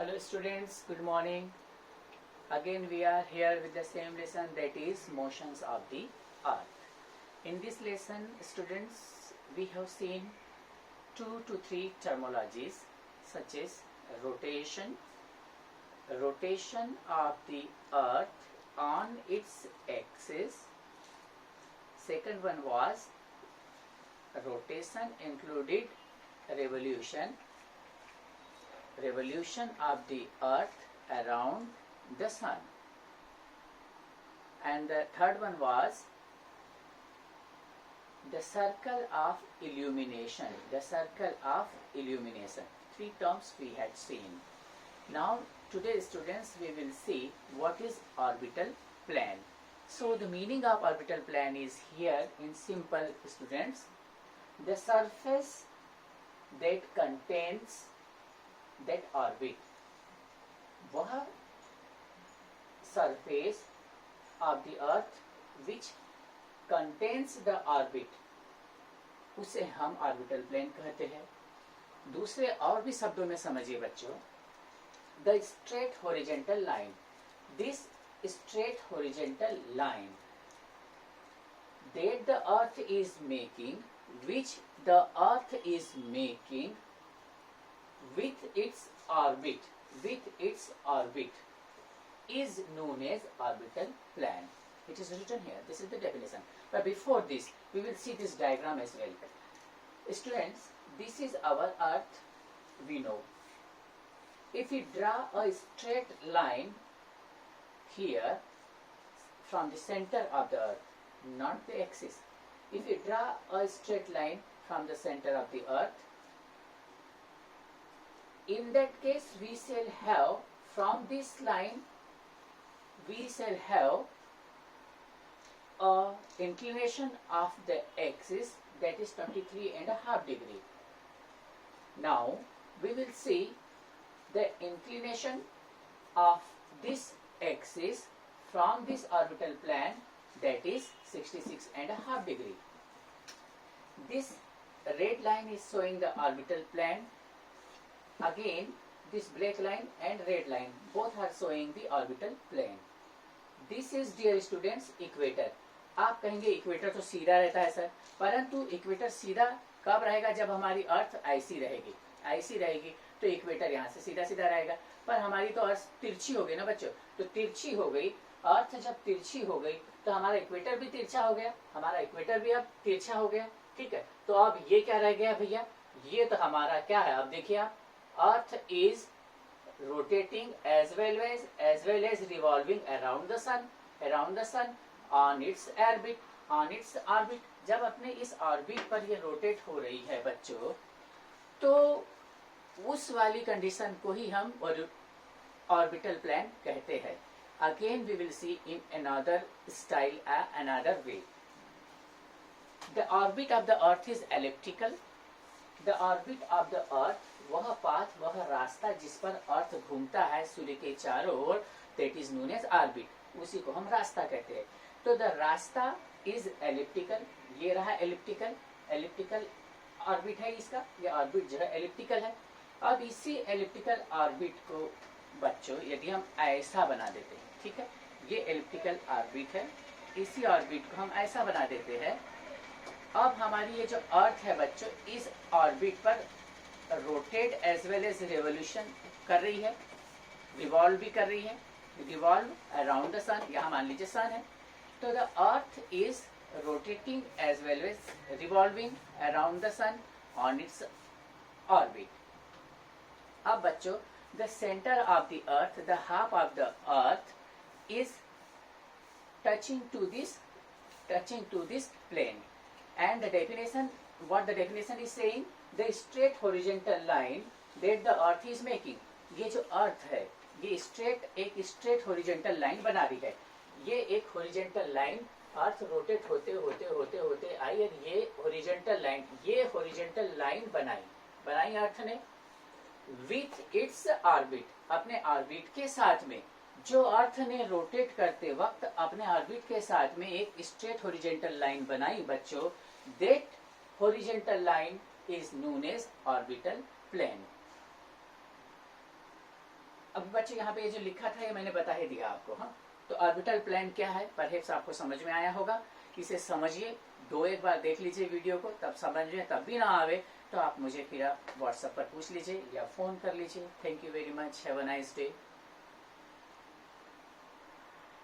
Hello students, good morning. Again we are here with the same lesson, that is motions of the earth. In this lesson students, we have seen 2 to 3 terminologies such as rotation of the earth on its axis. Second one was rotation included revolution of the earth around the sun, and the third one was the circle of illumination. Three terms we had seen. Now today students, we will see what is orbital plane. So the meaning of orbital plane is here in simple students, the surface that contains that orbit, वह surface of the earth which contains the orbit, उसे हम orbital plane कहते हैं. दूसरे और भी शब्दों में समझिए बच्चों, the straight horizontal line, this straight horizontal line that the earth is making, which the earth is making with its orbit, is known as orbital plane. It is written here. This is the definition. But before this, we will see this diagram as well. Students, this is our earth, we know. If we draw a straight line here from the center of the earth, not the axis. If we draw a straight line from the center of the earth, in that case we shall have, from this line we shall have a inclination of the axis, that is 23.5 degree. Now we will see the inclination of this axis from this orbital plane, that is 66.5 degree. This red line is showing the orbital plane. Again, this black line and red line both are showing the orbital plane. This is, dear students, equator. आप कहेंगे equator तो सीधा रहता है sir, परंतु equator सीधा कब रहेगा? जब हमारी अर्थ ऐसी रहेगी तो इक्वेटर यहाँ से सीधा सीधा रहेगा. पर हमारी तो अर्थ तिरछी हो गई ना बच्चों, तो तिरछी हो गई अर्थ. जब तिरछी हो गई तो हमारा इक्वेटर भी तिरछा हो गया, ठीक है. तो अब ये क्या रह गया भैया? ये तो हमारा क्या है? अब देखिए आप, Earth is rotating as well as revolving around the sun on its orbit. जब अपने इस ऑर्बिट पर ये रोटेट हो रही है बच्चों, तो उस वाली कंडीशन को ही हम ऑर्बिटल प्लेन कहते हैं. Again we will see in another style, another way. The orbit of the earth is elliptical. The orbit of the earth, वह पाथ, वह रास्ता जिस पर अर्थ घूमता है सूर्य के चारों ओर, that is known as orbit. उसी को हम रास्ता कहते हैं. तो the रास्ता is elliptical. ये रहा elliptical ऑर्बिट है इसका, ये ऑर्बिट जो है elliptical है. अब इसी elliptical ऑर्बिट को बच्चों यदि हम ऐसा बना देते हैं, ठीक है, ये elliptical ऑर्बिट है, इसी ऑर्बिट को हम ऐसा बना देते हैं. अब हमारी ये जो अर्थ है बच्चों, इस ऑर्बिट पर rotate as well as revolution कर रही है, रिवॉल्व भी कर रही है. रिवॉल्व अराउंड द सन, यहाँ मान लीजिए सन है, तो the earth is rotating as well as revolving around the sun on its orbit. अब बच्चों, the centre of the earth, the half of the earth is touching to this plane. And the definition, what the definition is saying, the straight horizontal line that the earth is making. ये जो अर्थ है, ये एक straight horizontal line बना रही है. ये एक horizontal line अर्थ रोटेट होते आई, और ये horizontal line बनाई अर्थ ने with its orbit, अपने ऑर्बिट के साथ में. जो अर्थ ने रोटेट करते वक्त अपने ऑर्बिट के साथ में एक स्ट्रेट हॉरिजॉन्टल लाइन बनाई बच्चों, that horizontal line is known as orbital plane. अब बच्चे यहाँ पे ये जो लिखा था ये मैंने बता ही दिया आपको। हाँ, तो ऑर्बिटल प्लेन क्या है परहैप्स आपको समझ में आया होगा। इसे समझिए, एक बार देख लीजिए वीडियो को, तब समझ में तब भी ना आवे तो आप मुझे फिर आप व्हाट्सएप पर पूछ लीजिए या फ़ोन कर लीजिए। Thank you very much, have a nice day.